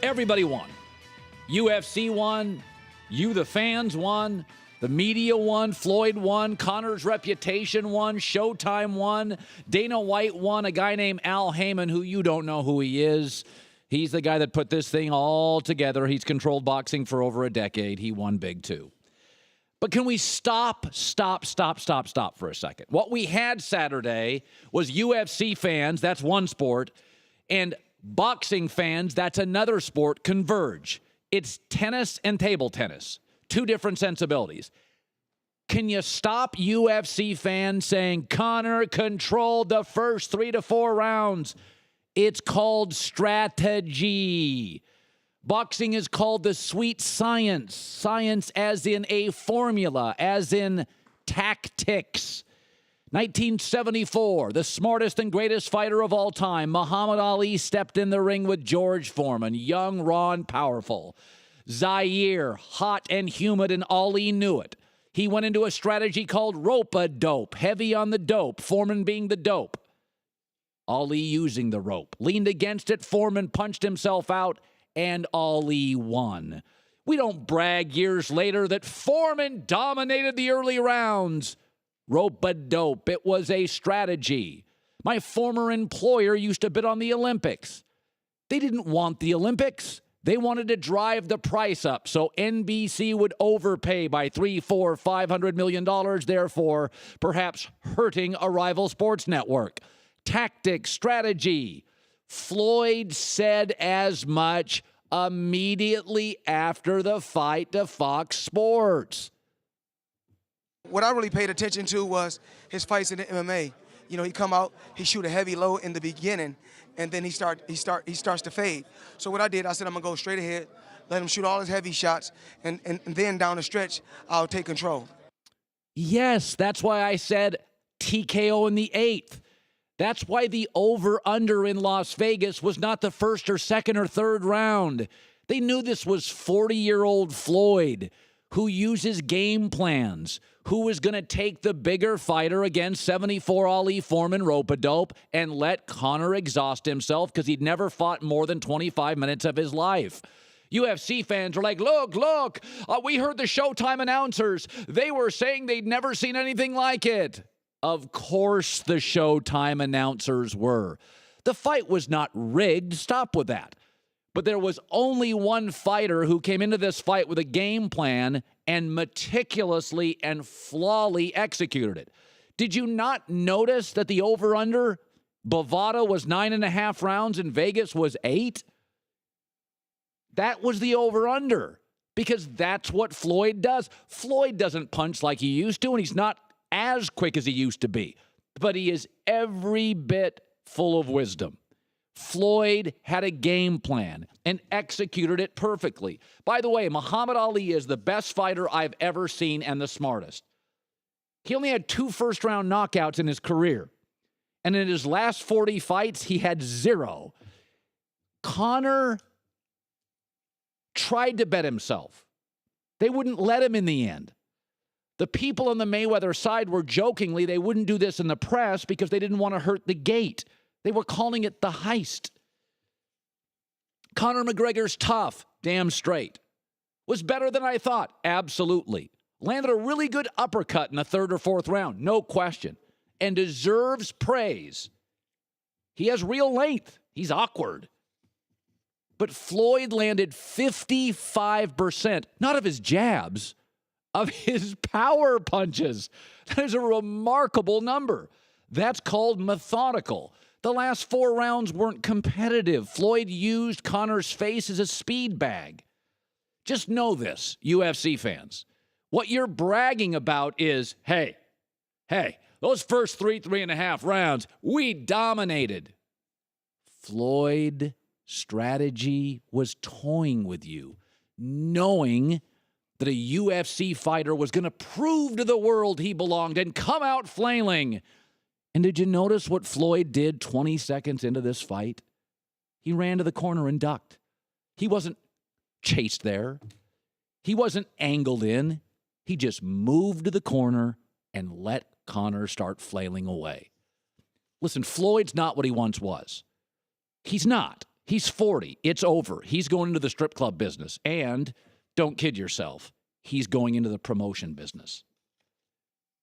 Everybody won. UFC won. You, the fans, won. The media won. Floyd won. Conor's reputation won. Showtime won. Dana White won. A guy named Al Heyman, who you don't know who he is. He's the guy that put this thing all together. He's controlled boxing for over a decade. He won big, too. But can we stop for a second? What we had Saturday was UFC fans, that's one sport, and boxing fans, that's another sport, converge. It's tennis and table tennis, two different sensibilities. Can you stop UFC fans saying Conor controlled the first 3 to 4 rounds? It's called strategy. Boxing is called the sweet science. Science as in a formula, as in tactics. 1974, the smartest and greatest fighter of all time, Muhammad Ali, stepped in the ring with George Foreman, young, raw, and powerful. Zaire, hot and humid, and Ali knew it. He went into a strategy called rope-a-dope, heavy on the dope, Foreman being the dope. Ali using the rope. Leaned against it, Foreman punched himself out, and Ali won. We don't brag years later that Foreman dominated the early rounds. Rope-a-dope. It was a strategy. My former employer used to bid on the Olympics. They didn't want the Olympics. They wanted to drive the price up so NBC would overpay by $300, $400, $500 million, therefore perhaps hurting a rival sports network. Tactics, strategy. Floyd said as much immediately after the fight to Fox Sports. What I really paid attention to was his fights in the MMA. You know, he come out, he shoot a heavy low in the beginning, and then he starts to fade. So what I did, I said I'm gonna go straight ahead, let him shoot all his heavy shots, and then down the stretch, I'll take control. Yes, that's why I said TKO in the 8th. That's why the over-under in Las Vegas was not the first or second or third round. They knew this was 40-year-old Floyd who uses game plans, who was going to take the bigger fighter against 74 Ali Foreman rope-a-dope and let Conor exhaust himself because he'd never fought more than 25 minutes of his life. UFC fans are like, look, we heard the Showtime announcers. They were saying they'd never seen anything like it. Of course the Showtime announcers were. The fight was not rigged. Stop with that. But there was only one fighter who came into this fight with a game plan and meticulously and flawlessly executed it. Did you not notice that the over-under, Bovada was 9.5 rounds and Vegas was 8? That was the over-under because that's what Floyd does. Floyd doesn't punch like he used to, and he's not as quick as he used to be, but he is every bit full of wisdom. Floyd had a game plan and executed it perfectly. By the way, Muhammad Ali is the best fighter I've ever seen and the smartest. He only had 2 first-round knockouts in his career, and in his last 40 fights, he had 0. Conor tried to bet himself. They wouldn't let him in the end. The people on the Mayweather side were jokingly they wouldn't do this in the press because they didn't want to hurt the gate. They were calling it the heist. Conor McGregor's tough, damn straight. Was better than I thought, absolutely. Landed a really good uppercut in the 3rd or 4th round, no question. And deserves praise. He has real length. He's awkward. But Floyd landed 55%, not of his jabs, of his power punches. That is a remarkable number. That's called methodical. The last 4 rounds weren't competitive. Floyd used Conor's face as a speed bag. Just know this, UFC fans. What you're bragging about is, hey, those first 3.5 rounds, we dominated. Floyd strategy was toying with you, knowing that a UFC fighter was going to prove to the world he belonged and come out flailing. And did you notice what Floyd did 20 seconds into this fight? He ran to the corner and ducked. He wasn't chased there. He wasn't angled in. He just moved to the corner and let Conor start flailing away. Listen, Floyd's not what he once was. He's not. He's 40. It's over. He's going into the strip club business. And don't kid yourself, he's going into the promotion business.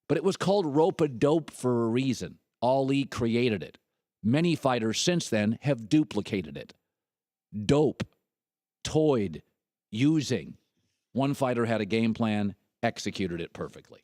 But it was called rope-a-dope for a reason. Ali created it. Many fighters since then have duplicated it. Dope, toyed, using. One fighter had a game plan, executed it perfectly.